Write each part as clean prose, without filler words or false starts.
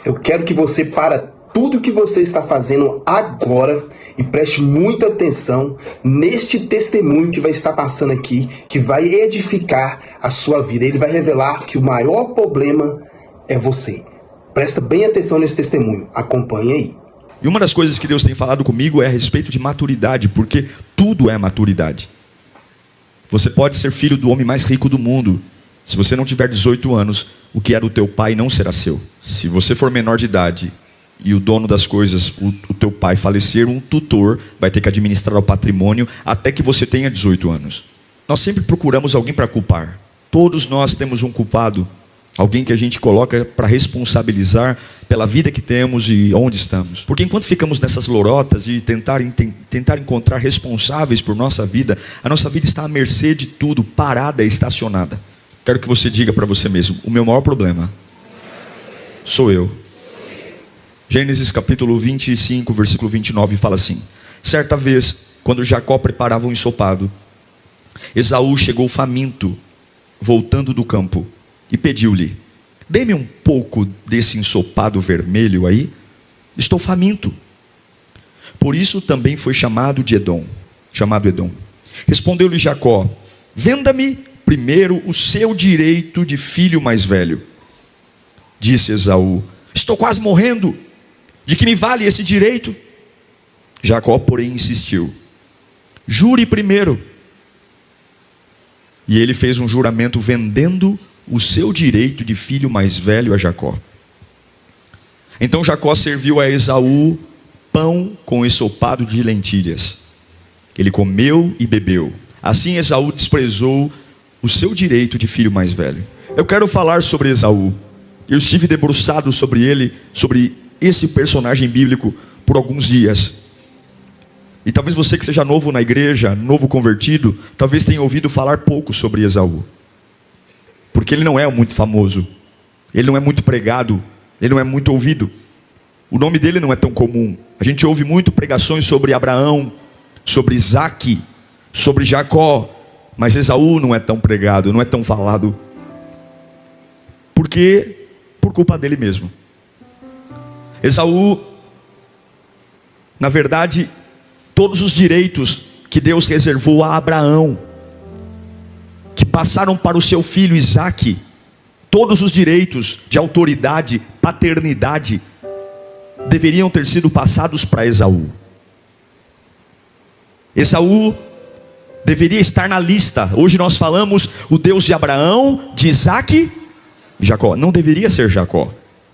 Eu quero que você para tudo que você está fazendo agora e preste muita atenção neste testemunho que vai estar passando aqui, que vai edificar a sua vida. Ele vai revelar que o maior problema é você. Presta bem atenção nesse testemunho. Acompanhe aí. E uma das coisas que Deus tem falado comigo é a respeito de maturidade, porque tudo é maturidade. Você pode ser filho do homem mais rico do mundo. Se você não tiver 18 anos, o que é do teu pai não será seu. Se você for menor de idade e o dono das coisas, o teu pai falecer, um tutor vai ter que administrar o patrimônio até que você tenha 18 anos. Nós sempre procuramos alguém para culpar. Todos nós temos um culpado. Alguém que a gente coloca para responsabilizar pela vida que temos e onde estamos. Porque enquanto ficamos nessas lorotas e tentar encontrar responsáveis por nossa vida, a nossa vida está à mercê de tudo, parada, estacionada. Quero que você diga para você mesmo: o meu maior problema sou eu. Gênesis capítulo 25, versículo 29 fala assim: certa vez, quando Jacó preparava um ensopado, Esaú chegou faminto, voltando do campo, e pediu-lhe: dê-me um pouco desse ensopado vermelho aí, estou faminto. Por isso também foi chamado Edom. Respondeu-lhe Jacó: venda-me primeiro o seu direito de filho mais velho. Disse Esaú: estou quase morrendo, de que me vale esse direito? Jacó, porém, insistiu: jure primeiro. E ele fez um juramento vendendo o seu direito de filho mais velho a Jacó. Então Jacó serviu a Esaú pão com ensopado de lentilhas. Ele comeu e bebeu. Assim Esaú desprezou o seu direito de filho mais velho. Eu quero falar sobre Esaú. Eu estive debruçado sobre ele, sobre esse personagem bíblico, por alguns dias. E talvez você que seja novo na igreja, novo convertido, talvez tenha ouvido falar pouco sobre Esaú. Porque ele não é muito famoso, ele não é muito pregado, ele não é muito ouvido. O nome dele não é tão comum. A gente ouve muito pregações sobre Abraão, sobre Isaac, sobre Jacó, mas Esaú não é tão pregado, não é tão falado. Porque por culpa dele mesmo. Esaú, na verdade, todos os direitos que Deus reservou a Abraão, que passaram para o seu filho Isaac, todos os direitos de autoridade, paternidade, deveriam ter sido passados para Esaú. Esaú deveria estar na lista. Hoje nós falamos o Deus de Abraão, de Isaac e Jacó. Não deveria ser Jacó.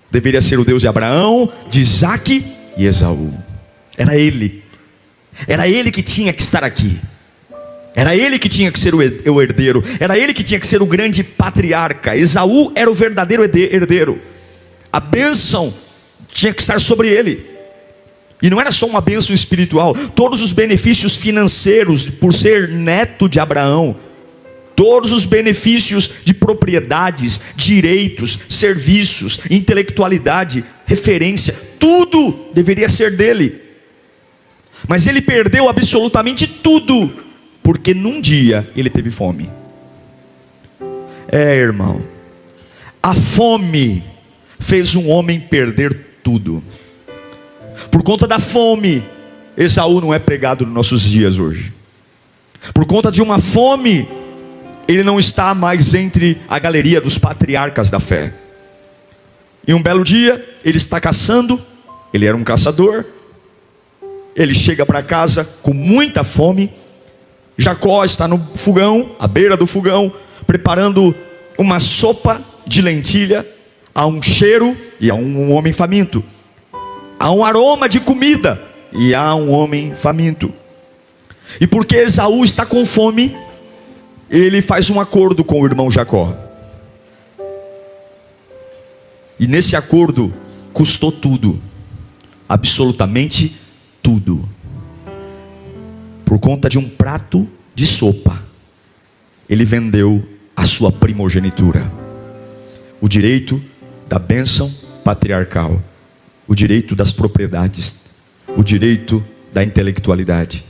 Deveria ser o Deus de Abraão, de Isaac e Esaú. Era ele. Era ele que tinha que estar aqui. Era ele que tinha que ser o herdeiro. Era ele que tinha que ser o grande patriarca. Esaú era o verdadeiro herdeiro. A bênção tinha que estar sobre ele. E não era só uma bênção espiritual. Todos os benefícios financeiros, por ser neto de Abraão, todos os benefícios de propriedades, direitos, serviços, intelectualidade, referência, tudo deveria ser dele. Mas ele perdeu absolutamente tudo, porque num dia ele teve fome. Irmão, a fome fez um homem perder tudo. Por conta da fome, Esaú não é pregado nos nossos dias hoje. Por conta de uma fome, ele não está mais entre a galeria dos patriarcas da fé. E um belo dia, ele está caçando, ele era um caçador, ele chega para casa com muita fome. Jacó está no fogão, à beira do fogão, preparando uma sopa de lentilha. Há um cheiro e há um homem faminto. Há um aroma de comida e há um homem faminto. E porque Esaú está com fome, ele faz um acordo com o irmão Jacó. E nesse acordo custou tudo, absolutamente tudo. Por conta de um prato de sopa, ele vendeu a sua primogenitura, o direito da bênção patriarcal, o direito das propriedades, o direito da intelectualidade,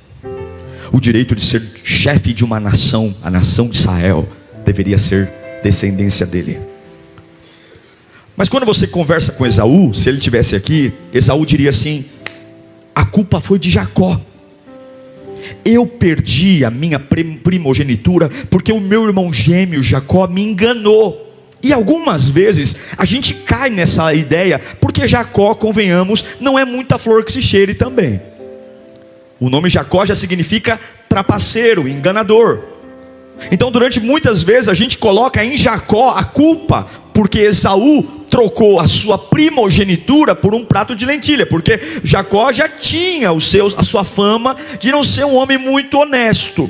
o direito de ser chefe de uma nação. A nação de Israel deveria ser descendência dele. Mas quando você conversa com Esaú, se ele estivesse aqui, Esaú diria assim: a culpa foi de Jacó. Eu perdi a minha primogenitura porque o meu irmão gêmeo Jacó me enganou. E algumas vezes a gente cai nessa ideia, porque Jacó, convenhamos, não é muita flor que se cheire também. O nome Jacó já significa trapaceiro, enganador. Então durante muitas vezes a gente coloca em Jacó a culpa, porque Esaú trocou a sua primogenitura por um prato de lentilha, porque Jacó já tinha a sua fama de não ser um homem muito honesto.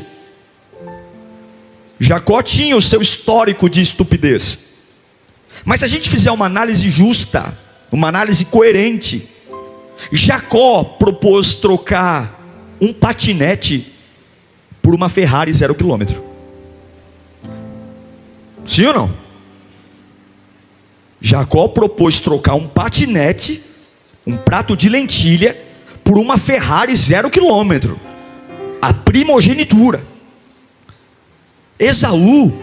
Jacó tinha o seu histórico de estupidez. Mas se a gente fizer uma análise justa, uma análise coerente, Jacó propôs trocar um patinete por uma Ferrari 0 km. Sim ou não? Jacó propôs trocar um patinete, um prato de lentilha, por uma Ferrari 0 km. A primogenitura. Esaú,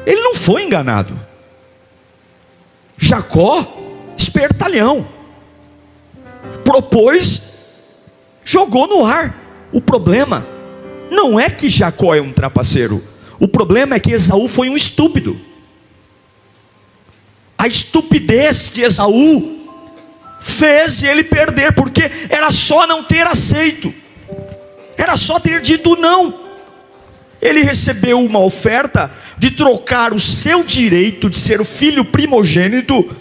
ele não foi enganado. Jacó, espertalhão, propôs, jogou no ar. O problema não é que Jacó é um trapaceiro. O problema é que Esaú foi um estúpido. A estupidez de Esaú fez ele perder, porque era só não ter aceito, era só ter dito não. Ele recebeu uma oferta de trocar o seu direito de ser o filho primogênito,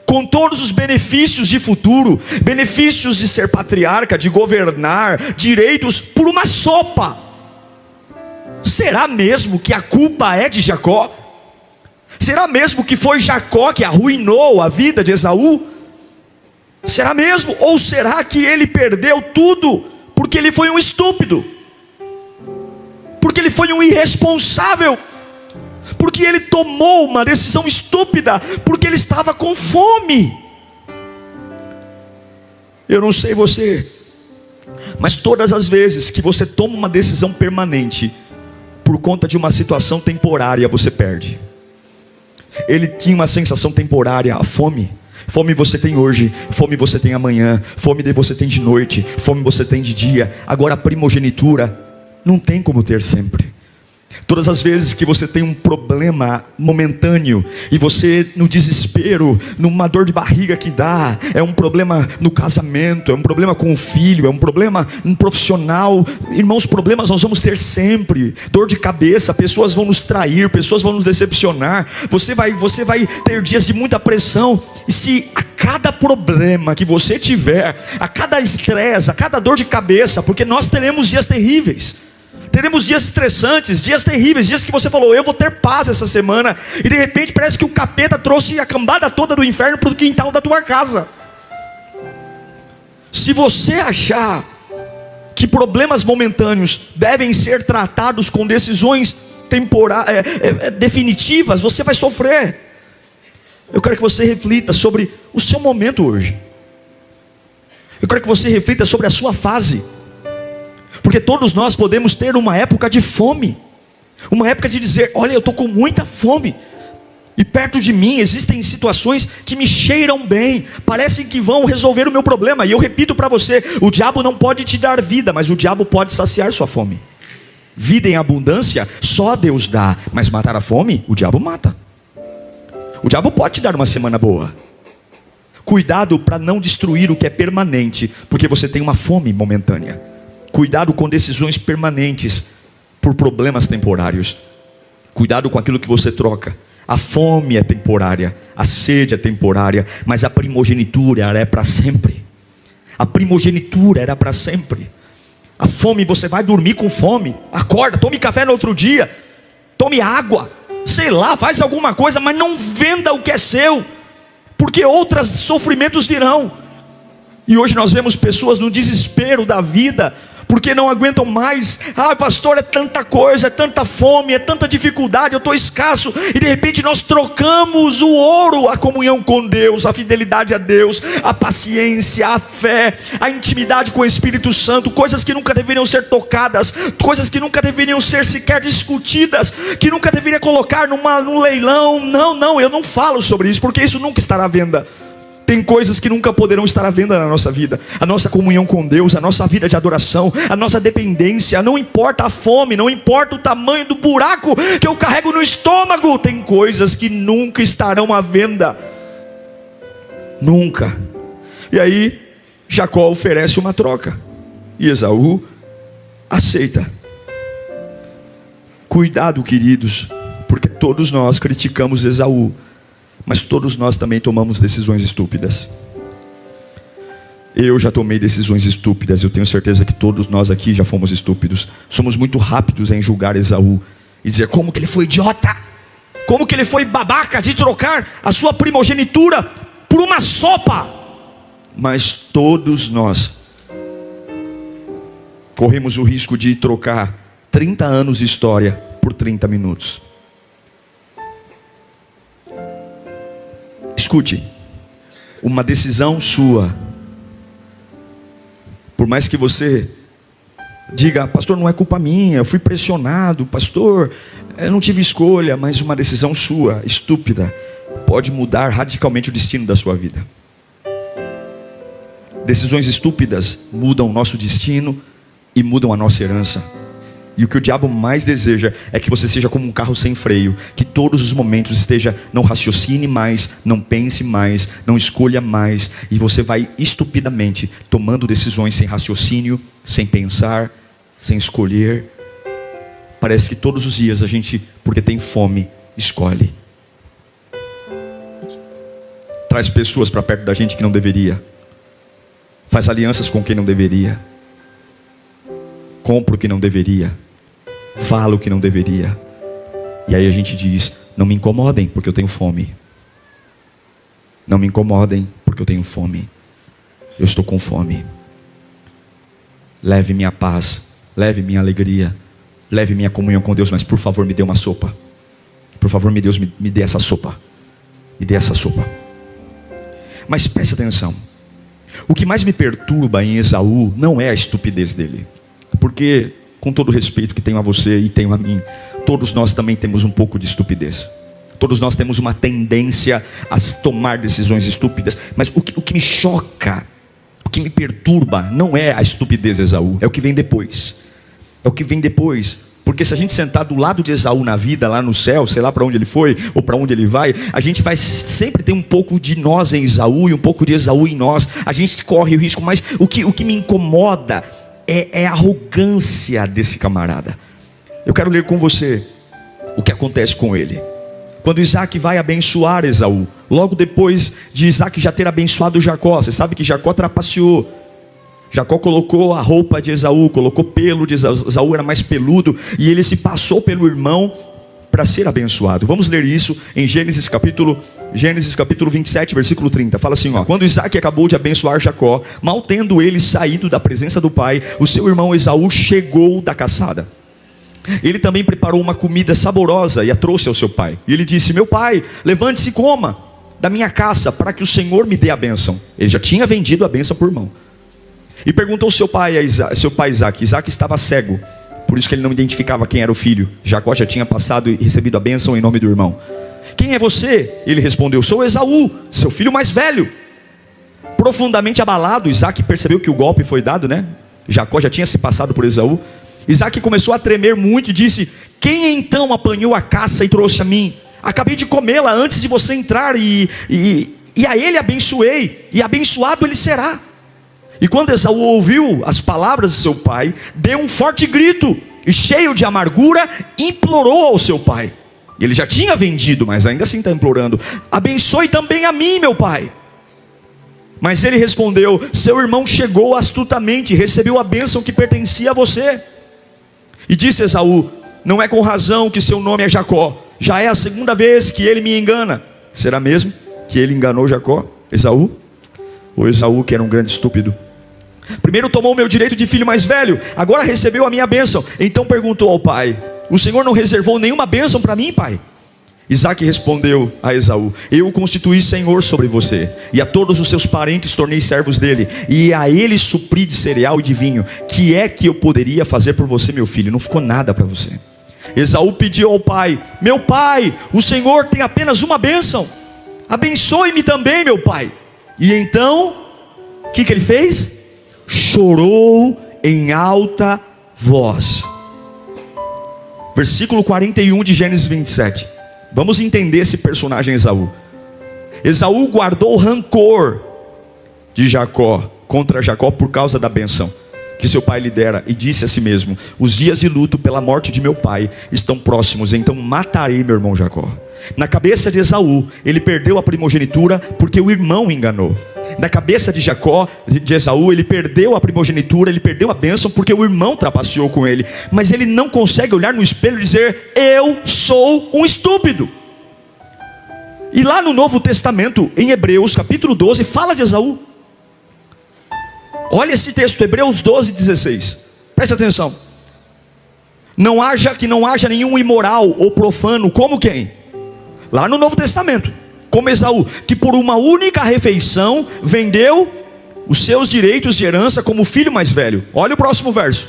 com todos os benefícios de futuro, benefícios de ser patriarca, de governar, direitos, por uma sopa. Será mesmo que a culpa é de Jacó? Será mesmo que foi Jacó que arruinou a vida de Esaú? Será mesmo? Ou será que ele perdeu tudo porque ele foi um estúpido? Porque ele foi um irresponsável? Porque ele tomou uma decisão estúpida? Porque ele estava com fome? Eu não sei você, mas todas as vezes que você toma uma decisão permanente por conta de uma situação temporária, você perde. Ele tinha uma sensação temporária, a fome. Fome você tem hoje, fome você tem amanhã, fome você tem de noite, fome você tem de dia. Agora a primogenitura não tem como ter sempre. Todas as vezes que você tem um problema momentâneo, e você no desespero, numa dor de barriga que dá, é um problema no casamento, é um problema com o filho, é um problema no profissional. Irmãos, problemas nós vamos ter sempre. Dor de cabeça, pessoas vão nos trair, pessoas vão nos decepcionar. Você vai ter dias de muita pressão. E se a cada problema que você tiver, a cada estresse, a cada dor de cabeça, porque nós teremos dias terríveis, teremos dias estressantes, dias terríveis, dias que você falou, eu vou ter paz essa semana, e de repente parece que o capeta trouxe a cambada toda do inferno para o quintal da tua casa. Se você achar que problemas momentâneos devem ser tratados com decisões definitivas, você vai sofrer. Eu quero que você reflita sobre o seu momento hoje. Eu quero que você reflita sobre a sua fase. Porque todos nós podemos ter uma época de fome, uma época de dizer, olha, eu estou com muita fome, e perto de mim existem situações que me cheiram bem, parecem que vão resolver o meu problema. E eu repito para você, o diabo não pode te dar vida, mas o diabo pode saciar sua fome. Vida em abundância só Deus dá, mas matar a fome, o diabo mata. O diabo pode te dar uma semana boa. Cuidado para não destruir o que é permanente, porque você tem uma fome momentânea. Cuidado com decisões permanentes por problemas temporários. Cuidado com aquilo que você troca. A fome é temporária, a sede é temporária, mas a primogenitura ela é para sempre. A primogenitura era para sempre. A fome, você vai dormir com fome, acorda, tome café no outro dia, tome água, sei lá, faz alguma coisa, mas não venda o que é seu, porque outros sofrimentos virão. E hoje nós vemos pessoas no desespero da vida, porque não aguentam mais. Ah, pastor, é tanta coisa, é tanta fome, é tanta dificuldade, eu estou escasso. E de repente nós trocamos o ouro, a comunhão com Deus, a fidelidade a Deus, a paciência, a fé, a intimidade com o Espírito Santo, coisas que nunca deveriam ser tocadas, coisas que nunca deveriam ser sequer discutidas, que nunca deveria colocar num leilão. Não, eu não falo sobre isso, porque isso nunca estará à venda. Tem coisas que nunca poderão estar à venda na nossa vida. A nossa comunhão com Deus, a nossa vida de adoração, a nossa dependência. Não importa a fome, não importa o tamanho do buraco que eu carrego no estômago. Tem coisas que nunca estarão à venda. Nunca. E aí Jacó oferece uma troca, e Esaú aceita. Cuidado, queridos, porque todos nós criticamos Esaú, mas todos nós também tomamos decisões estúpidas. Eu já tomei decisões estúpidas. Eu tenho certeza que todos nós aqui já fomos estúpidos. Somos muito rápidos em julgar Esaú e dizer como que ele foi idiota, como que ele foi babaca de trocar a sua primogenitura por uma sopa. Mas todos nós corremos o risco de trocar 30 anos de história por 30 minutos. Escute, uma decisão sua, por mais que você diga, pastor, não é culpa minha, eu fui pressionado, pastor, eu não tive escolha, mas uma decisão sua, estúpida, pode mudar radicalmente o destino da sua vida. Decisões estúpidas mudam o nosso destino e mudam a nossa herança. E o que o diabo mais deseja é que você seja como um carro sem freio, que todos os momentos esteja, não raciocine mais, não pense mais, não escolha mais, e você vai estupidamente tomando decisões sem raciocínio, sem pensar, sem escolher. Parece que todos os dias a gente, porque tem fome, escolhe. Traz pessoas para perto da gente que não deveria, faz alianças com quem não deveria, compra o que não deveria, fala o que não deveria. E aí a gente diz, não me incomodem porque eu tenho fome. Não me incomodem porque eu tenho fome. Eu estou com fome. Leve minha paz, leve minha alegria, leve minha comunhão com Deus, mas por favor me dê uma sopa. Por favor, Deus, me dê essa sopa. Me dê essa sopa. Mas preste atenção, o que mais me perturba em Esaú não é a estupidez dele, porque, com todo o respeito que tenho a você e tenho a mim, todos nós também temos um pouco de estupidez. Todos nós temos uma tendência a tomar decisões estúpidas. Mas o que me choca, o que me perturba, não é a estupidez de Esaú, é o que vem depois. É o que vem depois. Porque se a gente sentar do lado de Esaú na vida, lá no céu, sei lá para onde ele foi, ou para onde ele vai, a gente vai sempre ter um pouco de nós em Esaú e um pouco de Esaú em nós. A gente corre o risco, mas o que me incomoda é a arrogância desse camarada. Eu quero ler com você o que acontece com ele. Quando Isaac vai abençoar Esaú, logo depois de Isaac já ter abençoado Jacó, você sabe que Jacó trapaceou. Jacó colocou a roupa de Esaú, colocou pelo de Esaú, era mais peludo, e ele se passou pelo irmão para ser abençoado. Vamos ler isso em Gênesis capítulo 27, versículo 30. Fala assim, ó: quando Isaac acabou de abençoar Jacó, mal tendo ele saído da presença do pai, o seu irmão Esaú chegou da caçada. Ele também preparou uma comida saborosa e a trouxe ao seu pai. E ele disse: meu pai, levante-se e coma da minha caça, para que o Senhor me dê a bênção. Ele já tinha vendido a bênção por irmão. E perguntou seu pai Isaac. Isaac estava cego, por isso que ele não identificava quem era o filho. Jacó já tinha passado e recebido a bênção em nome do irmão. Quem é você? Ele respondeu: sou Esaú, seu filho mais velho. Profundamente abalado, Isaac percebeu que o golpe foi dado, né? Jacó já tinha se passado por Esaú. Isaac começou a tremer muito e disse: quem então apanhou a caça e trouxe a mim? Acabei de comê-la antes de você entrar e a ele abençoei, e abençoado ele será. E quando Esaú ouviu as palavras de seu pai, deu um forte grito e, cheio de amargura, implorou ao seu pai. Ele já tinha vendido, mas ainda assim está implorando: abençoe também a mim, meu pai. Mas ele respondeu: seu irmão chegou astutamente e recebeu a bênção que pertencia a você. E disse Esaú: não é com razão que seu nome é Jacó, já é a segunda vez que ele me engana. Será mesmo que ele enganou Jacó, Esaú? Ou Esaú, que era um grande estúpido? Primeiro tomou o meu direito de filho mais velho, agora recebeu a minha bênção. Então perguntou ao pai: o Senhor não reservou nenhuma bênção para mim, pai? Isaque respondeu a Esaú: eu o constituí senhor sobre você, e a todos os seus parentes tornei servos dele, e a ele supri de cereal e de vinho. Que é que eu poderia fazer por você, meu filho? Não ficou nada para você. Esaú pediu ao pai: meu pai, o Senhor tem apenas uma bênção, abençoe-me também, meu pai. E então, o que ele fez? Chorou em alta voz. Versículo 41 de Gênesis 27. Vamos entender esse personagem Esaú. Esaú guardou rancor de Jacó, contra Jacó, por causa da bênção que seu pai lhe dera, e disse a si mesmo: os dias de luto pela morte de meu pai estão próximos, então matarei meu irmão Jacó. Na cabeça de Esaú, ele perdeu a primogenitura porque o irmão enganou. Na cabeça de Esaú, ele perdeu a primogenitura, ele perdeu a bênção porque o irmão trapaceou com ele. Mas ele não consegue olhar no espelho e dizer: eu sou um estúpido. E lá no Novo Testamento, em Hebreus capítulo 12, fala de Esaú. Olha esse texto, Hebreus 12, 16. Preste atenção. Que não haja nenhum imoral ou profano, como quem? Lá no Novo Testamento, como Esaú, que por uma única refeição vendeu os seus direitos de herança como filho mais velho. Olha o próximo verso.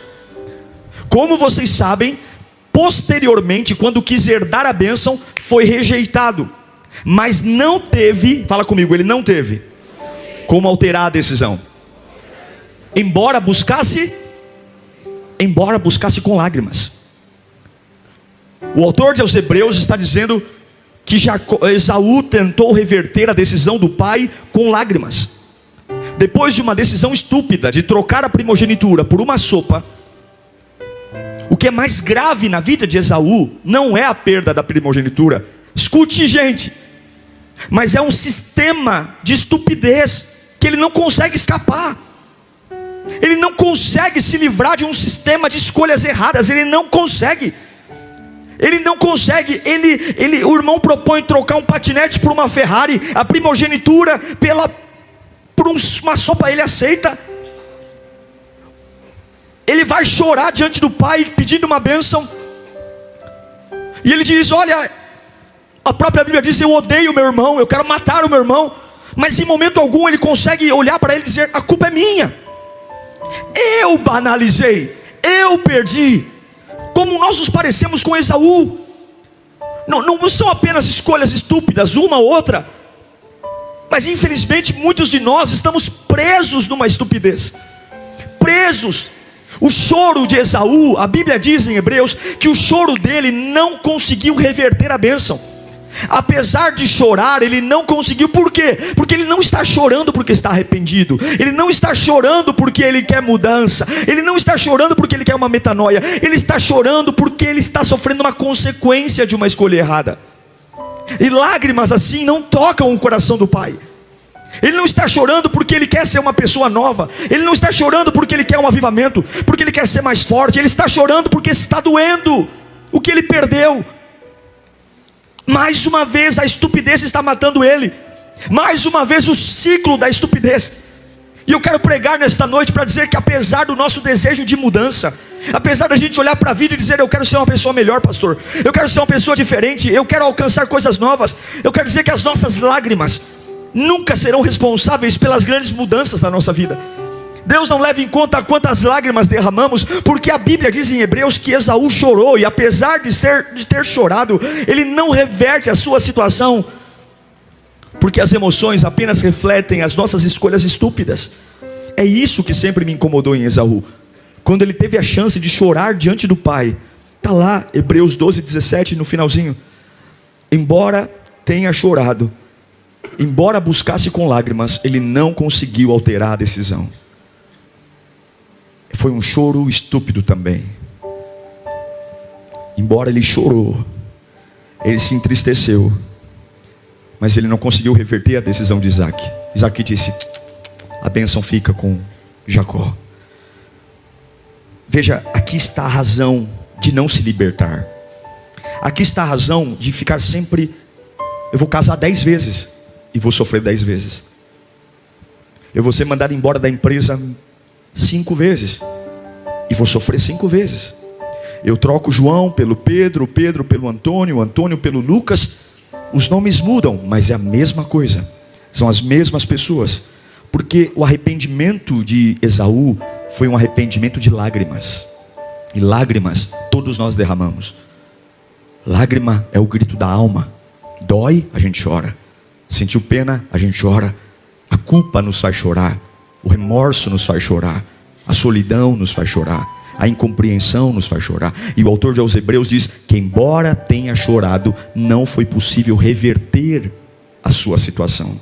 Como vocês sabem, posteriormente, quando quis herdar a bênção, foi rejeitado, mas não teve, fala comigo, ele não teve como alterar a decisão, embora buscasse com lágrimas. O autor de aos Hebreus está dizendo que Esaú tentou reverter a decisão do pai com lágrimas. Depois de uma decisão estúpida de trocar a primogenitura por uma sopa, o que é mais grave na vida de Esaú não é a perda da primogenitura, escute gente, mas é um sistema de estupidez que ele não consegue escapar. Ele não consegue se livrar de um sistema de escolhas erradas. Ele não consegue. O irmão propõe trocar um patinete por uma Ferrari, a primogenitura por uma sopa. Ele aceita. Ele vai chorar diante do pai pedindo uma bênção, e ele diz: olha, a própria Bíblia diz: eu odeio meu irmão, eu quero matar o meu irmão. Mas em momento algum ele consegue olhar para ele e dizer: a culpa é minha, eu banalizei, eu perdi. Como nós nos parecemos com Esaú. Não são apenas escolhas estúpidas, uma ou outra, mas infelizmente muitos de nós estamos presos numa estupidez, presos. O choro de Esaú, a Bíblia diz em Hebreus que o choro dele não conseguiu reverter a bênção. Apesar de chorar, ele não conseguiu. Por quê? Porque ele não está chorando porque está arrependido. Ele não está chorando porque ele quer mudança. Ele não está chorando porque ele quer uma metanoia. Ele está chorando porque ele está sofrendo uma consequência de uma escolha errada. E lágrimas assim não tocam o coração do pai. Ele não está chorando porque ele quer ser uma pessoa nova. Ele não está chorando porque ele quer um avivamento, porque ele quer ser mais forte. Ele está chorando porque está doendo o que ele perdeu. Mais uma vez a estupidez está matando ele. Mais uma vez o ciclo da estupidez. E eu quero pregar nesta noite para dizer que apesar do nosso desejo de mudança, apesar da gente olhar para a vida e dizer: eu quero ser uma pessoa melhor, pastor, eu quero ser uma pessoa diferente, eu quero alcançar coisas novas, eu quero dizer que as nossas lágrimas nunca serão responsáveis pelas grandes mudanças da nossa vida. Deus não leva em conta quantas lágrimas derramamos, porque a Bíblia diz em Hebreus que Esaú chorou, e apesar de ter chorado, ele não reverte a sua situação, porque as emoções apenas refletem as nossas escolhas estúpidas. É isso que sempre me incomodou em Esaú. Quando ele teve a chance de chorar diante do pai, está lá Hebreus 12, 17 no finalzinho: embora tenha chorado, embora buscasse com lágrimas, ele não conseguiu alterar a decisão. Foi um choro estúpido também. Embora ele chorou, ele se entristeceu, mas ele não conseguiu reverter a decisão de Isaque. Isaque disse: a bênção fica com Jacó. Veja, aqui está a razão de não se libertar. Aqui está a razão de ficar sempre: eu vou casar 10 vezes e vou sofrer 10 vezes. Eu vou ser mandado embora da empresa 5 vezes. E vou sofrer 5 vezes. Eu troco João pelo Pedro, Pedro pelo Antônio, Antônio pelo Lucas. Os nomes mudam, mas é a mesma coisa. São as mesmas pessoas. Porque o arrependimento de Esaú foi um arrependimento de lágrimas. E lágrimas todos nós derramamos. Lágrima é o grito da alma. Dói, a gente chora. Sentiu pena, a gente chora. A culpa nos faz chorar. O remorso nos faz chorar. A solidão nos faz chorar. A incompreensão nos faz chorar. E o autor aos Hebreus diz que embora tenha chorado, não foi possível reverter a sua situação.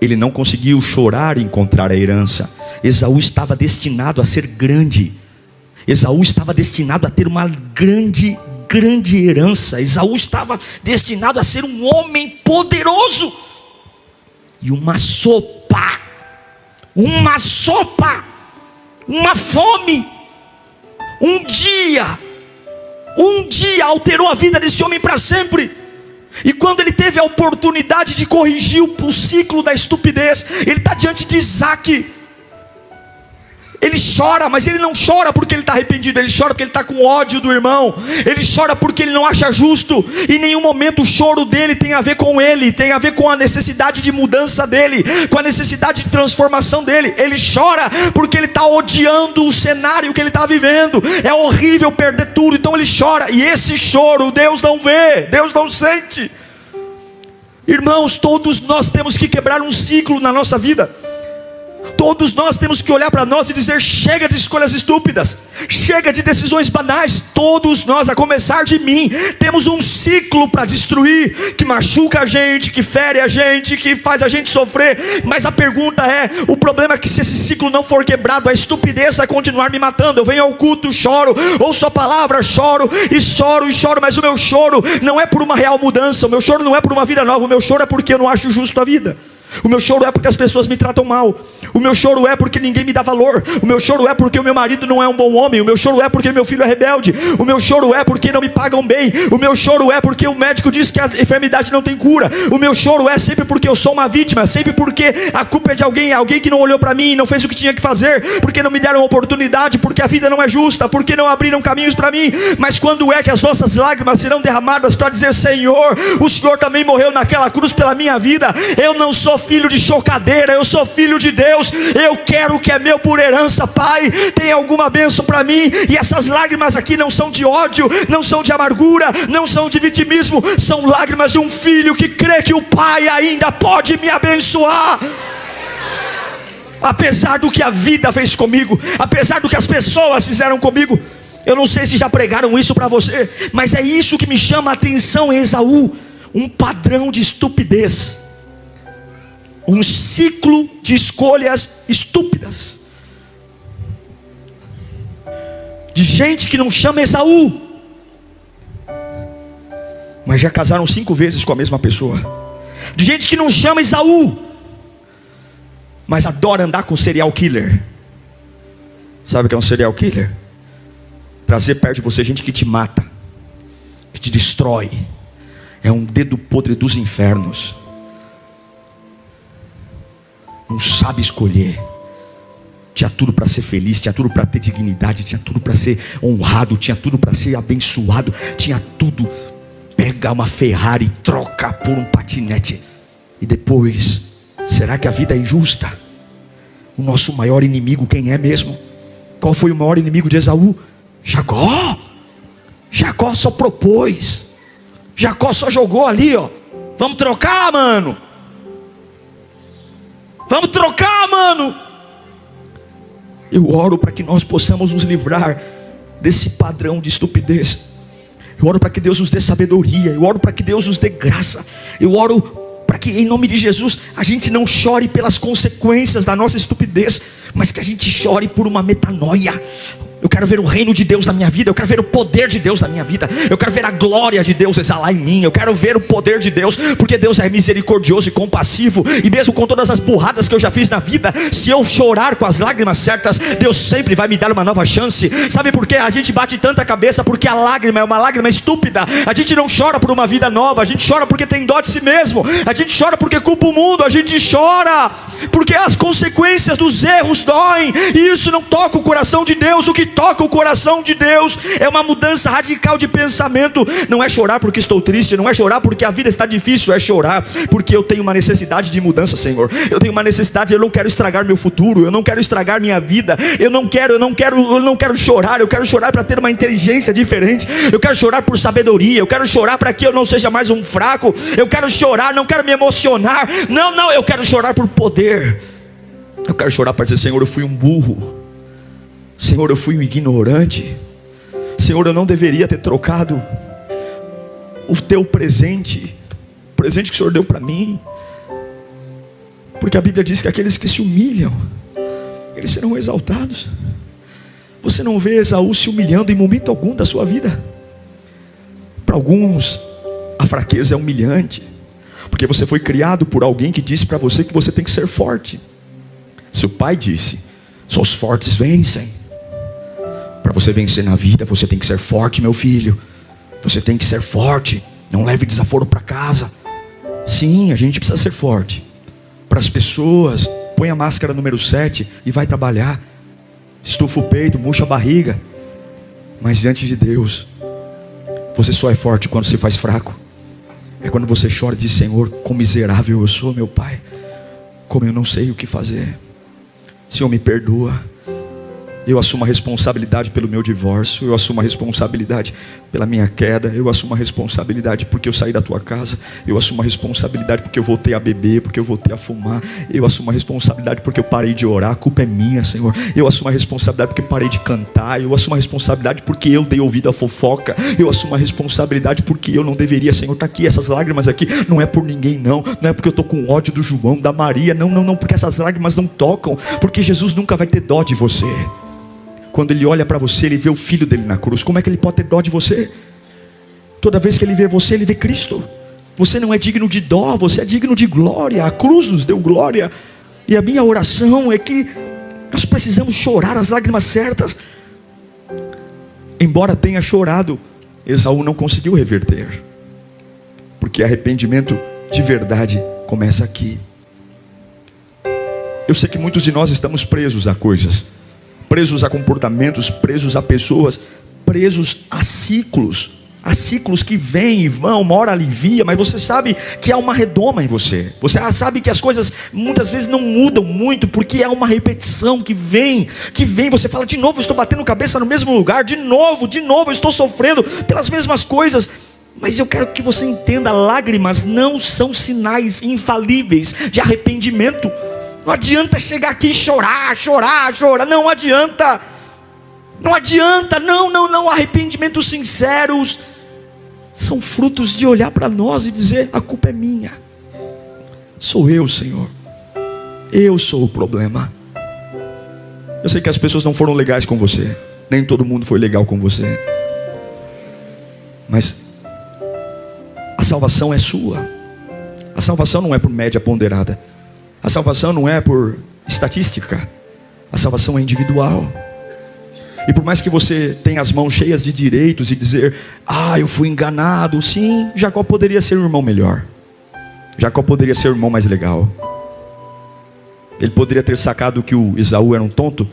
Ele não conseguiu chorar e encontrar a herança. Esaú estava destinado a ser grande. Esaú estava destinado a ter uma grande herança. Esaú estava destinado a ser um homem poderoso. E uma sopa, uma fome, um dia alterou a vida desse homem para sempre. E quando ele teve a oportunidade de corrigir o ciclo da estupidez, ele está diante de Isaac. Ele chora, mas ele não chora porque ele está arrependido. Ele chora porque ele está com ódio do irmão. Ele chora porque ele não acha justo. Em nenhum momento o choro dele tem a ver com ele. Tem a ver com a necessidade de mudança dele, com a necessidade de transformação dele. Ele chora porque ele está odiando o cenário que ele está vivendo. É horrível perder tudo, então ele chora. E esse choro Deus não vê, Deus não sente. Irmãos, todos nós temos que quebrar um ciclo na nossa vida. Todos nós temos que olhar para nós e dizer: chega de escolhas estúpidas, chega de decisões banais. Todos nós, a começar de mim, temos um ciclo para destruir, que machuca a gente, que fere a gente, que faz a gente sofrer. Mas a pergunta é, o problema é que se esse ciclo não for quebrado, a estupidez vai continuar me matando. Eu venho ao culto, choro, ouço a palavra, choro, mas o meu choro não é por uma real mudança, o meu choro não é por uma vida nova, o meu choro é porque eu não acho justo a vida. O meu choro é porque as pessoas me tratam mal. O meu choro é porque ninguém me dá valor. O meu choro é porque o meu marido não é um bom homem. O meu choro é porque meu filho é rebelde. O meu choro é porque não me pagam bem. O meu choro é porque o médico diz que a enfermidade não tem cura. O meu choro é sempre porque eu sou uma vítima. Sempre porque a culpa é de alguém que não olhou para mim, não fez o que tinha que fazer, porque não me deram oportunidade, porque a vida não é justa, porque não abriram caminhos para mim. Mas quando é que as nossas lágrimas serão derramadas para dizer: Senhor, o Senhor também morreu naquela cruz pela minha vida. Eu não sou filho de chocadeira, eu sou filho de Deus. Eu quero o que é meu por herança. Pai, tem alguma bênção para mim? E essas lágrimas aqui não são de ódio, não são de amargura, não são de vitimismo. São lágrimas de um filho que crê que o Pai ainda pode me abençoar. Apesar do que a vida fez comigo, apesar do que as pessoas fizeram comigo. Eu não sei se já pregaram isso para você, mas é isso que me chama a atenção em Esaú. Um padrão de estupidez, um ciclo de escolhas estúpidas, de gente que não chama Esaú, mas já casaram 5 vezes com a mesma pessoa. De gente que não chama Esaú, mas adora andar com serial killer. Sabe o que é um serial killer? Trazer perto de você gente que te mata, que te destrói. É um dedo podre dos infernos. Não sabe escolher. Tinha tudo para ser feliz, tinha tudo para ter dignidade, tinha tudo para ser honrado, tinha tudo para ser abençoado, tinha tudo. Pega uma Ferrari e troca por um patinete. E depois, será que a vida é injusta? O nosso maior inimigo quem é mesmo? Qual foi o maior inimigo de Esaú? Jacó. Jacó só propôs. Jacó só jogou ali, ó. Vamos trocar, mano. Vamos trocar, mano. Eu oro para que nós possamos nos livrar desse padrão de estupidez. Eu oro para que Deus nos dê sabedoria. Eu oro para que Deus nos dê graça. Eu oro para que em nome de Jesus a gente não chore pelas consequências da nossa estupidez, mas que a gente chore por uma metanoia. Eu quero ver o reino de Deus na minha vida. Eu quero ver o poder de Deus na minha vida. Eu quero ver a glória de Deus exalar em mim. Eu quero ver o poder de Deus, porque Deus é misericordioso e compassivo. E mesmo com todas as burradas que eu já fiz na vida, se eu chorar com as lágrimas certas, Deus sempre vai me dar uma nova chance. Sabe por que a gente bate tanta cabeça? Porque a lágrima é uma lágrima estúpida. A gente não chora por uma vida nova. A gente chora porque tem dó de si mesmo. A gente chora porque culpa o mundo. A gente chora porque as consequências dos erros doem, e isso não toca o coração de Deus. O que toca o coração de Deus é uma mudança radical de pensamento. Não é chorar porque estou triste, não é chorar porque a vida está difícil, é chorar porque eu tenho uma necessidade de mudança, Senhor. Eu tenho uma necessidade, eu não quero estragar meu futuro, eu não quero estragar minha vida, eu não quero chorar, eu quero chorar para ter uma inteligência diferente, eu quero chorar por sabedoria, eu quero chorar para que eu não seja mais um fraco, eu quero chorar, não quero me emocionar, não, eu quero chorar por poder, eu quero chorar para dizer: Senhor, eu fui um burro, Senhor, eu fui um ignorante, Senhor, eu não deveria ter trocado o teu presente, o presente que o Senhor deu para mim, porque a Bíblia diz que aqueles que se humilham, eles serão exaltados. Você não vê Esaú se humilhando em momento algum da sua vida. Para alguns, a fraqueza é humilhante, porque você foi criado por alguém que disse para você que você tem que ser forte. Seu pai disse: só os fortes vencem. Para você vencer na vida, você tem que ser forte, meu filho. Você tem que ser forte. Não leve desaforo para casa. Sim, a gente precisa ser forte. Para as pessoas, põe a máscara número 7 e vai trabalhar. Estufa o peito, murcha a barriga. Mas diante de Deus, você só é forte quando se faz fraco. É quando você chora e diz: Senhor, quão miserável eu sou, meu Pai, como eu não sei o que fazer. Senhor, me perdoa. Eu assumo a responsabilidade pelo meu divórcio, eu assumo a responsabilidade pela minha queda, eu assumo a responsabilidade porque eu saí da tua casa, eu assumo a responsabilidade porque eu voltei a beber, porque eu voltei a fumar, eu assumo a responsabilidade porque eu parei de orar, a culpa é minha, Senhor. Eu assumo a responsabilidade porque eu parei de cantar, eu assumo a responsabilidade porque eu dei ouvido à fofoca, eu assumo a responsabilidade porque eu não deveria, Senhor. Está aqui, essas lágrimas aqui, não é por ninguém não é porque eu estou com ódio do João, da Maria, não, porque essas lágrimas não tocam, porque Jesus nunca vai ter dó de você. Quando Ele olha para você, Ele vê o Filho dele na cruz. Como é que Ele pode ter dó de você? Toda vez que Ele vê você, Ele vê Cristo. Você não é digno de dó, você é digno de glória. A cruz nos deu glória. E a minha oração é que nós precisamos chorar as lágrimas certas. Embora tenha chorado, Esaú não conseguiu reverter, porque arrependimento de verdade começa aqui. Eu sei que muitos de nós estamos presos a coisas, presos a comportamentos, presos a pessoas, presos a ciclos que vêm e vão. Uma hora alivia, mas você sabe que há uma redoma em você. Você sabe que as coisas muitas vezes não mudam muito, porque há uma repetição que vem. Você fala: de novo eu estou batendo cabeça no mesmo lugar, de novo eu estou sofrendo pelas mesmas coisas. Mas eu quero que você entenda: lágrimas não são sinais infalíveis de arrependimento. Não adianta chegar aqui e chorar, não adianta. Não, arrependimentos sinceros são frutos de olhar para nós e dizer: a culpa é minha, sou eu, Senhor, eu sou o problema. Eu sei que as pessoas não foram legais com você, nem todo mundo foi legal com você, mas a salvação é sua. A salvação não é por média ponderada, a salvação não é por estatística, a salvação é individual. E por mais que você tenha as mãos cheias de direitos e dizer: eu fui enganado. Sim, Jacó poderia ser um irmão melhor, Jacó poderia ser um irmão mais legal. Ele poderia ter sacado que o Esaú era um tonto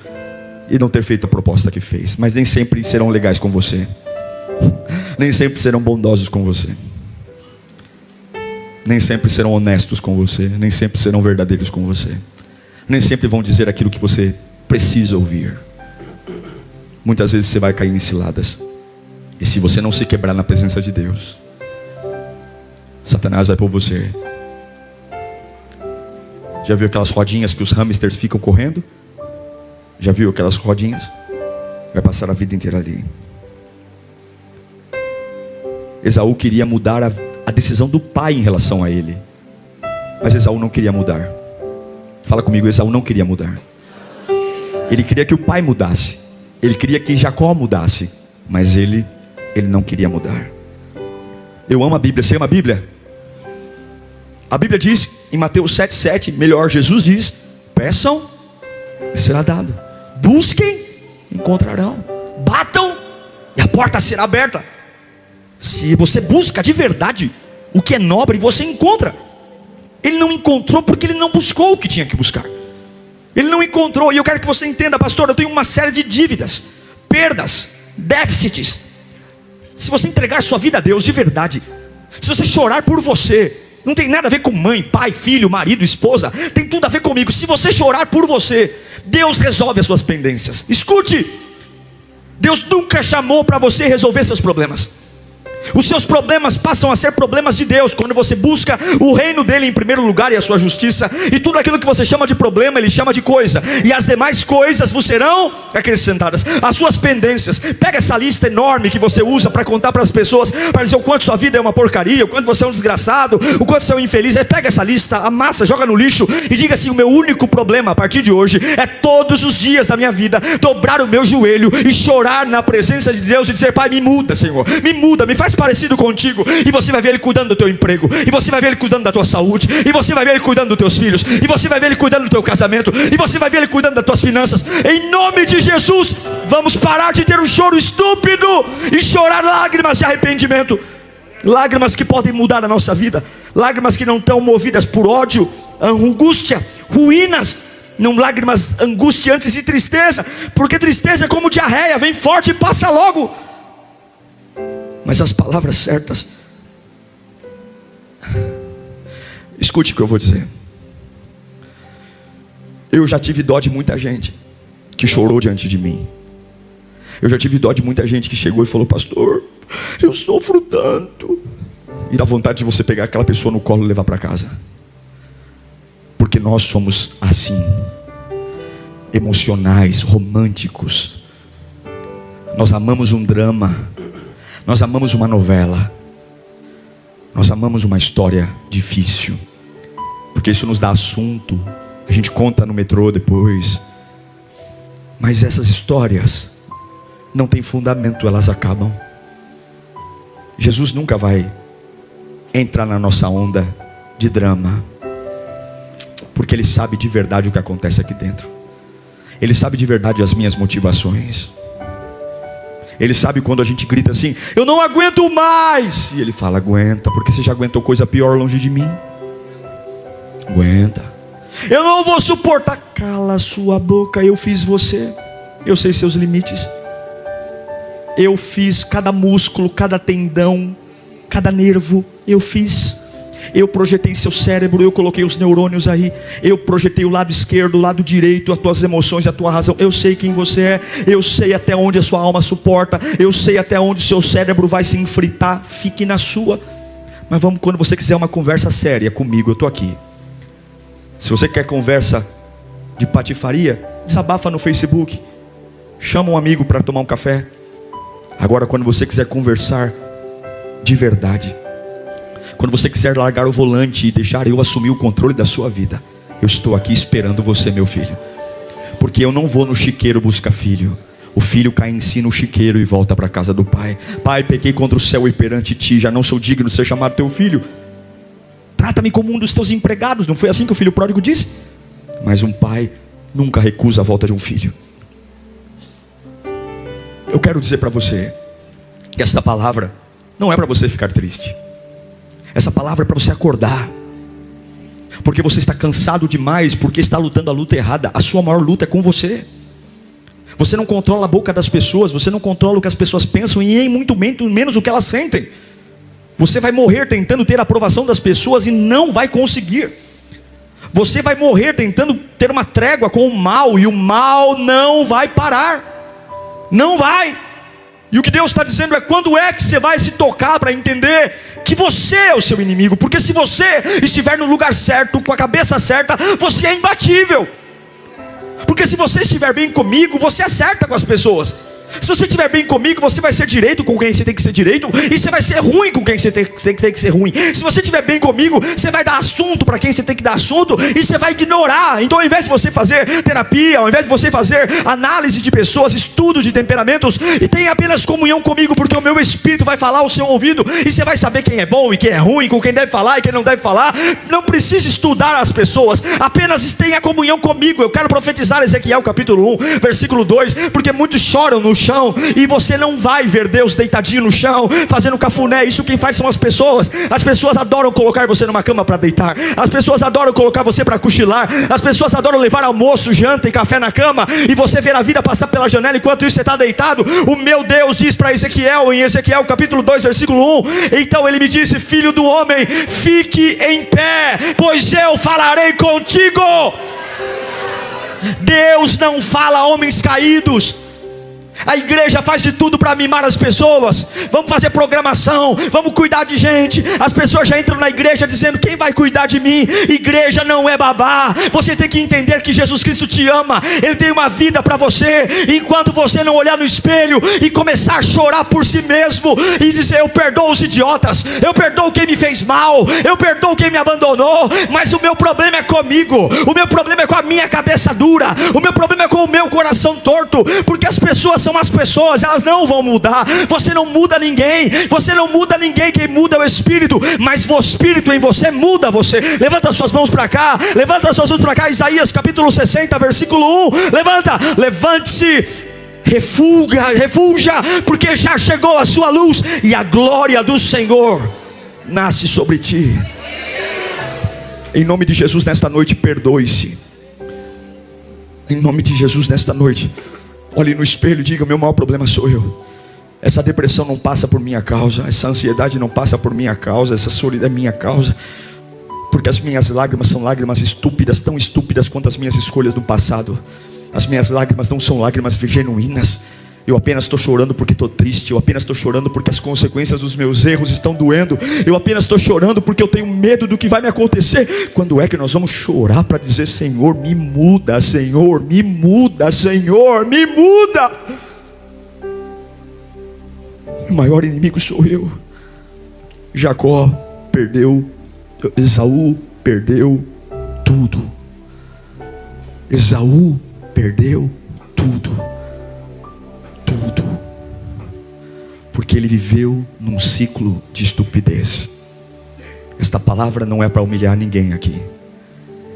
e não ter feito a proposta que fez. Mas nem sempre serão legais com você, nem sempre serão bondosos com você, nem sempre serão honestos com você, nem sempre serão verdadeiros com você, nem sempre vão dizer aquilo que você precisa ouvir. Muitas vezes você vai cair em ciladas, e se você não se quebrar na presença de Deus, Satanás vai por você. Já viu aquelas rodinhas que os hamsters ficam correndo? Já viu aquelas rodinhas? Vai passar a vida inteira ali. Esaú queria mudar a decisão do pai em relação a ele, mas Esaú não queria mudar. Fala comigo: Esaú não queria mudar. Ele queria que o pai mudasse, ele queria que Jacó mudasse, mas ele não queria mudar. Eu amo a Bíblia. Você ama a Bíblia? A Bíblia diz em Mateus 7,7, melhor, Jesus diz: peçam e será dado, busquem, encontrarão, batam e a porta será aberta. Se você busca de verdade o que é nobre, você encontra. Ele não encontrou porque ele não buscou o que tinha que buscar. Ele não encontrou. E eu quero que você entenda, pastor, eu tenho uma série de dívidas, perdas, déficits. Se você entregar sua vida a Deus de verdade, se você chorar por você, não tem nada a ver com mãe, pai, filho, marido, esposa, tem tudo a ver comigo. Se você chorar por você, Deus resolve as suas pendências. Escute, Deus nunca chamou para você resolver seus problemas. Os seus problemas passam a ser problemas de Deus quando você busca o reino dele em primeiro lugar e a sua justiça. E tudo aquilo que você chama de problema, ele chama de coisa. E as demais coisas vos serão acrescentadas. As suas pendências. Pega essa lista enorme que você usa para contar para as pessoas, para dizer o quanto sua vida é uma porcaria, o quanto você é um desgraçado, o quanto você é um infeliz. Aí pega essa lista, amassa, joga no lixo e diga assim: o meu único problema a partir de hoje é todos os dias da minha vida dobrar o meu joelho e chorar na presença de Deus e dizer: Pai, me muda, Senhor, me muda, me faz parecido contigo. E você vai ver ele cuidando do teu emprego, e você vai ver ele cuidando da tua saúde, e você vai ver ele cuidando dos teus filhos, e você vai ver ele cuidando do teu casamento, e você vai ver ele cuidando das tuas finanças. Em nome de Jesus, vamos parar de ter um choro estúpido e chorar lágrimas de arrependimento, lágrimas que podem mudar a nossa vida, lágrimas que não estão movidas por ódio, angústia, ruínas, não lágrimas angustiantes de tristeza, porque tristeza é como diarreia, vem forte e passa logo. Mas as palavras certas, escute o que eu vou dizer. Eu já tive dó de muita gente que chorou diante de mim. Eu já tive dó de muita gente que chegou e falou: pastor, eu sofro tanto. E dá vontade de você pegar aquela pessoa no colo e levar para casa. Porque nós somos assim, emocionais, românticos. Nós amamos um drama, nós amamos uma novela, nós amamos uma história difícil, porque isso nos dá assunto, a gente conta no metrô depois. Mas essas histórias não têm fundamento, elas acabam. Jesus nunca vai entrar na nossa onda de drama, porque Ele sabe de verdade o que acontece aqui dentro. Ele sabe de verdade as minhas motivações. Ele sabe quando a gente grita assim: eu não aguento mais. E Ele fala: aguenta, porque você já aguentou coisa pior longe de mim. Aguenta. Eu não vou suportar. Cala sua boca, eu fiz você. Eu sei seus limites. Eu fiz cada músculo, cada tendão, cada nervo. Eu fiz. Eu projetei seu cérebro, eu coloquei os neurônios aí. Eu projetei o lado esquerdo, o lado direito, as tuas emoções, a tua razão. Eu sei quem você é. Eu sei até onde a sua alma suporta. Eu sei até onde o seu cérebro vai se enfritar. Fique na sua. Mas vamos, quando você quiser uma conversa séria comigo, eu estou aqui. Se você quer conversa de patifaria, desabafa no Facebook. Chama um amigo para tomar um café. Agora, quando você quiser conversar de verdade, quando você quiser largar o volante e deixar eu assumir o controle da sua vida, eu estou aqui esperando você, meu filho. Porque eu não vou no chiqueiro buscar filho. O filho cai em si no chiqueiro e volta para a casa do pai. Pai, pequei contra o céu e perante ti, já não sou digno de ser chamado teu filho. Trata-me como um dos teus empregados. Não foi assim que o filho pródigo disse? Mas um pai nunca recusa a volta de um filho. Eu quero dizer para você que esta palavra não é para você ficar triste. Essa palavra é para você acordar, porque você está cansado demais, porque está lutando a luta errada. A sua maior luta é com você. Você não controla a boca das pessoas, você não controla o que as pessoas pensam e nem muito menos o que elas sentem. Você vai morrer tentando ter a aprovação das pessoas e não vai conseguir. Você vai morrer tentando ter uma trégua com o mal, e o mal não vai parar. Não vai. E o que Deus está dizendo é: quando é que você vai se tocar para entender que você é o seu inimigo? Porque se você estiver no lugar certo, com a cabeça certa, você é imbatível. Porque se você estiver bem comigo, você acerta com as pessoas. Se você estiver bem comigo, você vai ser direito com quem você tem que ser direito, e você vai ser ruim com quem você tem que ser ruim. Se você estiver bem comigo, você vai dar assunto para quem você tem que dar assunto, e você vai ignorar. Então, ao invés de você fazer terapia, ao invés de você fazer análise de pessoas, estudo de temperamentos, e tenha apenas comunhão comigo, porque o meu Espírito vai falar ao seu ouvido, e você vai saber quem é bom e quem é ruim, com quem deve falar e quem não deve falar. Não precisa estudar as pessoas, apenas tenha comunhão comigo. Eu quero profetizar Ezequiel capítulo 1, versículo 2, porque muitos choram no chão, e você não vai ver Deus deitadinho no chão, fazendo cafuné. Isso quem faz são as pessoas. As pessoas adoram colocar você numa cama para deitar. As pessoas adoram colocar você para cochilar. As pessoas adoram levar almoço, janta e café na cama, e você ver a vida passar pela janela enquanto isso você está deitado. O meu Deus diz para Ezequiel, em Ezequiel capítulo 2 versículo 1, então ele me disse: filho do homem, fique em pé, pois eu falarei contigo. Deus não fala a homens caídos. A igreja faz de tudo para mimar as pessoas. Vamos fazer programação, vamos cuidar de gente. As pessoas já entram na igreja dizendo: quem vai cuidar de mim? Igreja não é babá. Você tem que entender que Jesus Cristo te ama. Ele tem uma vida para você. Enquanto você não olhar no espelho e começar a chorar por si mesmo e dizer: eu perdoo os idiotas, eu perdoo quem me fez mal, eu perdoo quem me abandonou, mas o meu problema é comigo, o meu problema é com a minha cabeça dura, o meu problema é com o meu coração torto. Porque as pessoas são as pessoas, elas não vão mudar. Você não muda ninguém, você não muda ninguém. Quem muda é o Espírito, mas o Espírito em você muda você. Levanta suas mãos para cá, levanta suas mãos para cá. Isaías capítulo 60 versículo 1. Levante-se, refulja, porque já chegou a sua luz e a glória do Senhor nasce sobre ti. Em nome de Jesus, nesta noite, perdoe-se. Em nome de Jesus, nesta noite, olhe no espelho e diga: meu maior problema sou eu. Essa depressão não passa por minha causa, essa ansiedade não passa por minha causa, essa solidão é minha causa. Porque as minhas lágrimas são lágrimas estúpidas, tão estúpidas quanto as minhas escolhas do passado. As minhas lágrimas não são lágrimas genuínas. Eu apenas estou chorando porque estou triste. Eu apenas estou chorando porque as consequências dos meus erros estão doendo. Eu apenas estou chorando porque eu tenho medo do que vai me acontecer. Quando é que nós vamos chorar para dizer: Senhor, me muda, Senhor, me muda, Senhor, me muda? O maior inimigo sou eu. Jacó perdeu, Esaú perdeu tudo. Esaú perdeu tudo. Porque ele viveu num ciclo de estupidez. Esta palavra não é para humilhar ninguém aqui.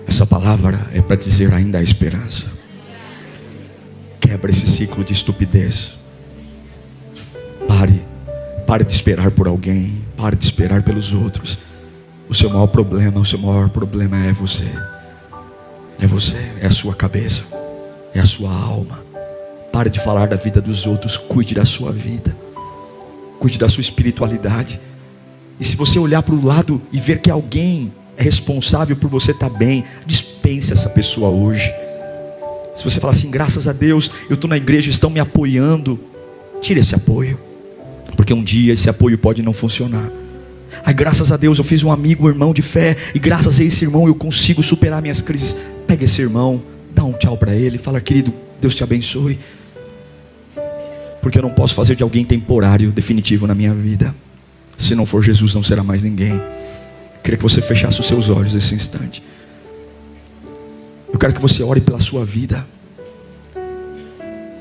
Essa palavra é para dizer: ainda há esperança. Quebra esse ciclo de estupidez. Pare de esperar por alguém. Pare de esperar pelos outros. O seu maior problema é você. É você, é a sua cabeça, é a sua alma. Pare de falar da vida dos outros. Cuide da sua vida. Cuide da sua espiritualidade. E se você olhar para o lado e ver que alguém é responsável por você estar bem, dispense essa pessoa hoje. Se você falar assim: graças a Deus, eu estou na igreja, estão me apoiando, tire esse apoio. Porque um dia esse apoio pode não funcionar. Graças a Deus eu fiz um amigo, um irmão de fé, e graças a esse irmão eu consigo superar minhas crises. Pega esse irmão, dá um tchau para ele, fala: querido, Deus te abençoe. Porque eu não posso fazer de alguém temporário, definitivo na minha vida. Se não for Jesus, não será mais ninguém. Eu queria que você fechasse os seus olhos nesse instante. Eu quero que você ore pela sua vida.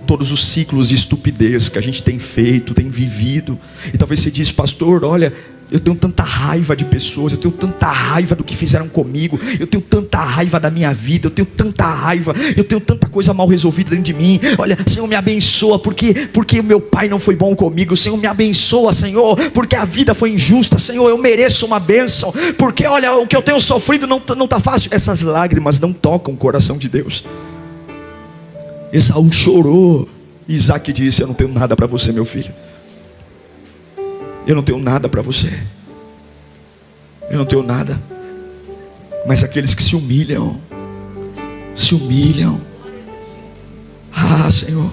Todos os ciclos de estupidez que a gente tem feito, tem vivido. E talvez você diz: pastor, olha, eu tenho tanta raiva de pessoas, eu tenho tanta raiva do que fizeram comigo, eu tenho tanta raiva da minha vida, eu tenho tanta raiva, eu tenho tanta coisa mal resolvida dentro de mim. Olha, Senhor, me abençoa, porque o meu pai não foi bom comigo. Senhor, me abençoa, Senhor, porque a vida foi injusta. Senhor, eu mereço uma bênção, porque olha, o que eu tenho sofrido não está fácil. Essas lágrimas não tocam o coração de Deus. Esaú chorou. Isaac disse: eu não tenho nada para você, meu filho. Eu não tenho nada para você. Eu não tenho nada. Mas aqueles que se humilham. Senhor,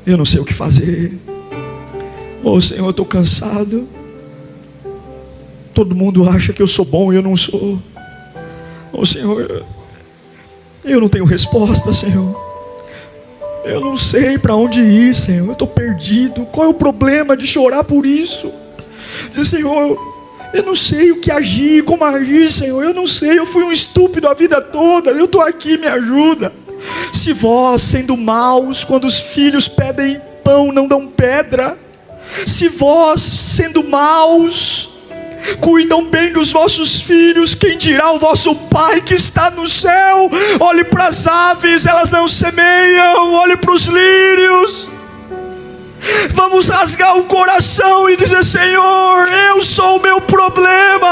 eu não sei o que fazer. Senhor, eu estou cansado. Todo mundo acha que eu sou bom e eu não sou. Senhor, eu não tenho resposta, Senhor. Eu não sei para onde ir, Senhor. Eu estou perdido. Qual é o problema de chorar por isso? Dizer: Senhor, eu não sei o que agir, como agir, Senhor. Eu não sei, eu fui um estúpido a vida toda. Eu estou aqui, me ajuda. Se vós, sendo maus, quando os filhos pedem pão, não dão pedra. Se vós, sendo maus, cuidam bem dos vossos filhos, quem dirá o vosso Pai que está no céu? Olhe para as aves, elas não semeiam. Olhe para os lírios. vamos rasgar o coração e dizer: Senhor, eu sou o meu problema.